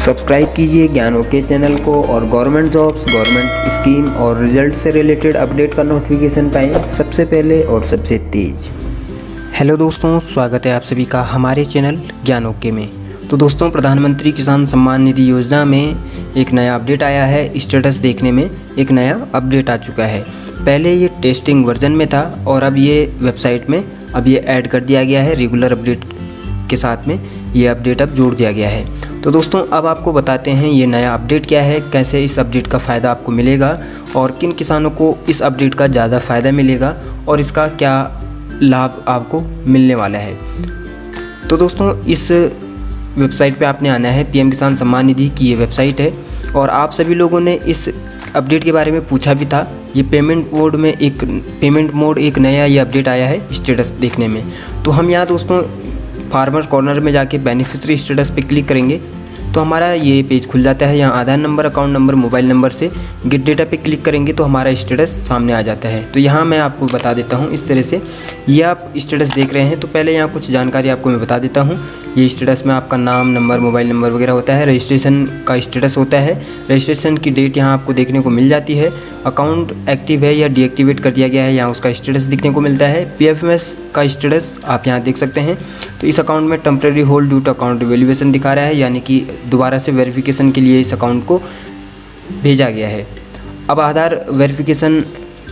Subscribe कीजिए ज्ञान okay channel को और गवर्नमेंट जॉब्स, गवर्नमेंट स्कीम और रिजल्ट से रिलेटेड अपडेट का नोटिफिकेशन पाएँ सबसे पहले और सबसे तेज। हेलो दोस्तों, स्वागत है आप सभी का हमारे चैनल ज्ञान ओके में। तो दोस्तों, प्रधानमंत्री किसान सम्मान निधि योजना में एक नया अपडेट आया है। स्टेटस देखने में एक नया अपडेट आ चुका है। पहले ये टेस्टिंग वर्जन में था और अब ये वेबसाइट में अब ये ऐड कर दिया गया है। रेगुलर अपडेट के साथ में ये अपडेट अब जोड़ दिया गया है। तो दोस्तों, अब आपको बताते हैं ये नया अपडेट क्या है, कैसे इस अपडेट का फ़ायदा आपको मिलेगा और किन किसानों को इस अपडेट का ज़्यादा फ़ायदा मिलेगा और इसका क्या लाभ आपको मिलने वाला है। तो दोस्तों, इस वेबसाइट पे आपने आना है। पीएम किसान सम्मान निधि की ये वेबसाइट है और आप सभी लोगों ने इस अपडेट के बारे में पूछा भी था। ये पेमेंट मोड एक नया ये अपडेट आया है स्टेटस देखने में। तो हम यहाँ दोस्तों फार्मर कॉर्नर में जाके बेनिफिशियरी स्टेटस पे क्लिक करेंगे तो हमारा ये पेज खुल जाता है। यहाँ Aadhaar number, account number, mobile number से गेट डेटा पे क्लिक करेंगे तो हमारा स्टेटस सामने आ जाता है। तो यहाँ मैं आपको बता देता हूँ इस तरह से। ये आप स्टेटस देख रहे हैं तो पहले यहाँ कुछ जानकारी आपको मैं बता देता हूँ। ये स्टेटस में आपका नाम, नंबर, मोबाइल नंबर वगैरह होता है। रजिस्ट्रेशन का स्टेटस होता है। रजिस्ट्रेशन की डेट यहाँ आपको देखने को मिल जाती है। अकाउंट एक्टिव है या डीएक्टिवेट कर दिया गया है, यहाँ उसका स्टेटस दिखने को मिलता है। पीएफएमएस का स्टेटस आप यहाँ देख सकते हैं। तो इस अकाउंट में temporary hold due to account valuation दिखा रहा है, यानी कि दोबारा से वेरिफिकेशन के लिए इस अकाउंट को भेजा गया है। अब आधार वेरिफिकेशन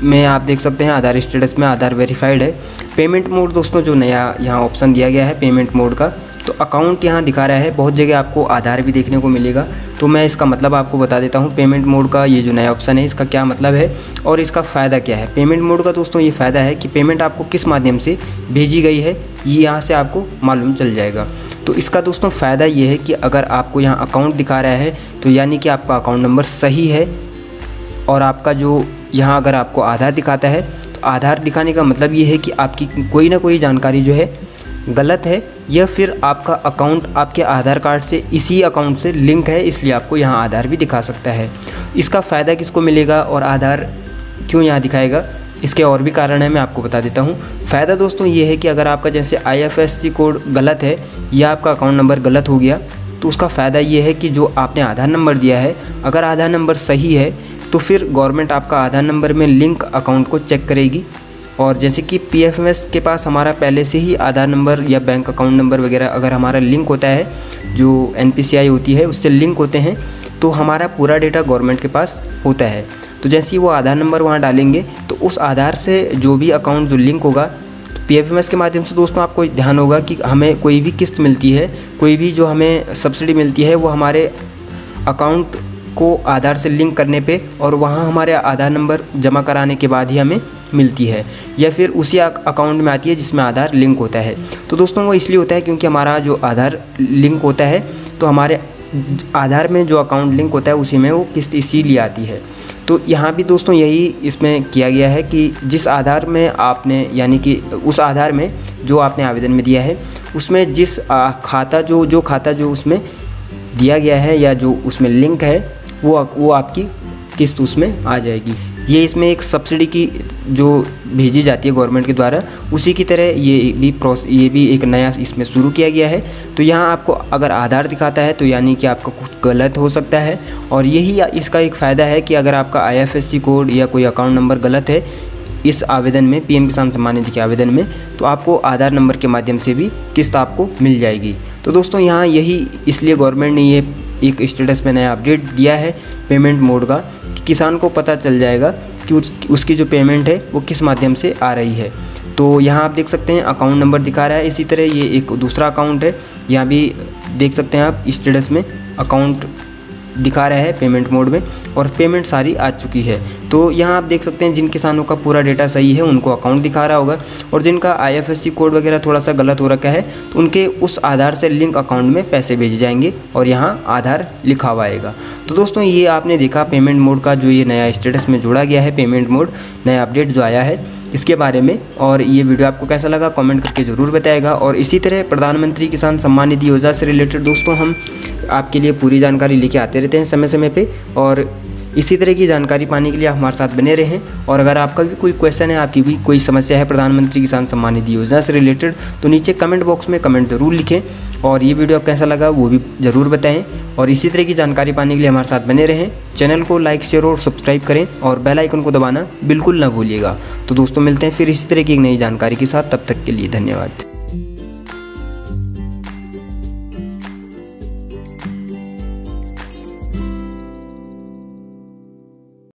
में आप देख सकते हैं आधार स्टेटस में आधार वेरीफाइड है। पेमेंट मोड दोस्तों जो नया यहाँ ऑप्शन दिया गया है पेमेंट मोड का, तो अकाउंट यहाँ दिखा रहा है। बहुत जगह आपको आधार भी देखने को मिलेगा, तो मैं इसका मतलब आपको बता देता हूँ। पेमेंट मोड का ये जो नया ऑप्शन है इसका क्या मतलब है और इसका फ़ायदा क्या है। पेमेंट मोड का दोस्तों ये फ़ायदा है कि पेमेंट आपको किस माध्यम से भेजी गई है ये यहाँ से आपको मालूम चल जाएगा। तो इसका दोस्तों फ़ायदा ये है कि अगर आपको यहाँ अकाउंट दिखा रहा है तो यानी कि आपका अकाउंट नंबर सही है। और आपका जो यहाँ अगर आपको आधार दिखाता है तो आधार दिखाने का मतलब ये है कि आपकी कोई ना कोई जानकारी जो है गलत है या फिर आपका अकाउंट आपके आधार कार्ड से इसी अकाउंट से लिंक है, इसलिए आपको यहाँ आधार भी दिखा सकता है। इसका फ़ायदा किसको मिलेगा और आधार क्यों यहाँ दिखाएगा, इसके और भी कारण है, मैं आपको बता देता हूँ। फ़ायदा दोस्तों ये है कि अगर आपका जैसे IFSC कोड गलत है या आपका अकाउंट नंबर गलत हो गया तो उसका फ़ायदा ये है कि जो आपने आधार नंबर दिया है, अगर आधार नंबर सही है तो फिर गवर्नमेंट आपका आधार नंबर में लिंक अकाउंट को चेक करेगी। और जैसे कि पीएफएमएस के पास हमारा पहले से ही आधार नंबर या बैंक अकाउंट नंबर वगैरह अगर हमारा लिंक होता है, जो NPCI होती है उससे लिंक होते हैं, तो हमारा पूरा डेटा गवर्नमेंट के पास होता है। तो जैसे ही वो आधार नंबर वहाँ डालेंगे तो उस आधार से जो भी अकाउंट जो लिंक होगा, तो पीएफएमएस के माध्यम से दोस्तों आपको ध्यान होगा कि हमें कोई भी किस्त मिलती है, कोई भी जो हमें सब्सिडी मिलती है वो हमारे अकाउंट को आधार से लिंक करने पे और वहाँ हमारे आधार नंबर जमा कराने के बाद ही हमें मिलती है, या फिर उसी अकाउंट में आती है जिसमें आधार लिंक होता है। तो दोस्तों वो इसलिए होता है क्योंकि हमारा जो आधार लिंक होता है तो हमारे आधार में जो अकाउंट लिंक होता है उसी में वो किस्त इसीलिए आती है। तो यहाँ भी दोस्तों यही इसमें किया गया है कि जिस आधार में आपने यानी कि उस आधार में जो आपने आवेदन में दिया है उसमें जिस खाता जो उसमें दिया गया है या जो उसमें लिंक है वो आपकी किस्त उसमें आ जाएगी। ये इसमें एक सब्सिडी की जो भेजी जाती है गवर्नमेंट के द्वारा, उसी की तरह ये भी एक नया इसमें शुरू किया गया है। तो यहाँ आपको अगर आधार दिखाता है तो यानी कि आपका कुछ गलत हो सकता है। और यही इसका एक फ़ायदा है कि अगर आपका IFSC कोड या कोई अकाउंट नंबर गलत है इस आवेदन में, पीएम किसान सम्मान निधि के आवेदन में, तो आपको आधार नंबर के माध्यम से भी किस्त आपको मिल जाएगी। तो दोस्तों यहाँ यही इसलिए गवर्नमेंट ने ये एक स्टेटस में नया अपडेट दिया है पेमेंट मोड का, कि किसान को पता चल जाएगा कि उसकी जो पेमेंट है वो किस माध्यम से आ रही है। तो यहाँ आप देख सकते हैं अकाउंट नंबर दिखा रहा है। इसी तरह ये एक दूसरा अकाउंट है, यहाँ भी देख सकते हैं आप स्टेटस में अकाउंट दिखा रहा है पेमेंट मोड में और पेमेंट सारी आ चुकी है। तो यहाँ आप देख सकते हैं जिन किसानों का पूरा डेटा सही है उनको अकाउंट दिखा रहा होगा और जिनका IFSC कोड वगैरह थोड़ा सा गलत हो रखा है तो उनके उस आधार से लिंक अकाउंट में पैसे भेजे जाएंगे और यहाँ आधार लिखा हुआ आएगा। तो दोस्तों ये आपने देखा पेमेंट मोड का जो ये नया स्टेटस में जोड़ा गया है, पेमेंट मोड नया अपडेट जो आया है इसके बारे में। और ये वीडियो आपको कैसा लगा कमेंट करके ज़रूर बताएगा। और इसी तरह प्रधानमंत्री किसान सम्मान निधि योजना से रिलेटेड दोस्तों हम आपके लिए पूरी जानकारी लेके आते रहते हैं समय समय पे। और इसी तरह की जानकारी पाने के लिए आप हमारे साथ बने रहें। और अगर आपका भी कोई क्वेश्चन है, आपकी भी कोई समस्या है प्रधानमंत्री किसान सम्मान निधि योजना से रिलेटेड, तो नीचे कमेंट बॉक्स में कमेंट ज़रूर लिखें और ये वीडियो कैसा लगा वो भी ज़रूर बताएं। और इसी तरह की जानकारी पाने के लिए हमारे साथ बने रहें। चैनल को लाइक, शेयर और सब्सक्राइब करें और बेल आइकन को दबाना बिल्कुल ना भूलिएगा। तो दोस्तों मिलते हैं फिर इसी तरह की एक नई जानकारी के साथ, तब तक के लिए धन्यवाद।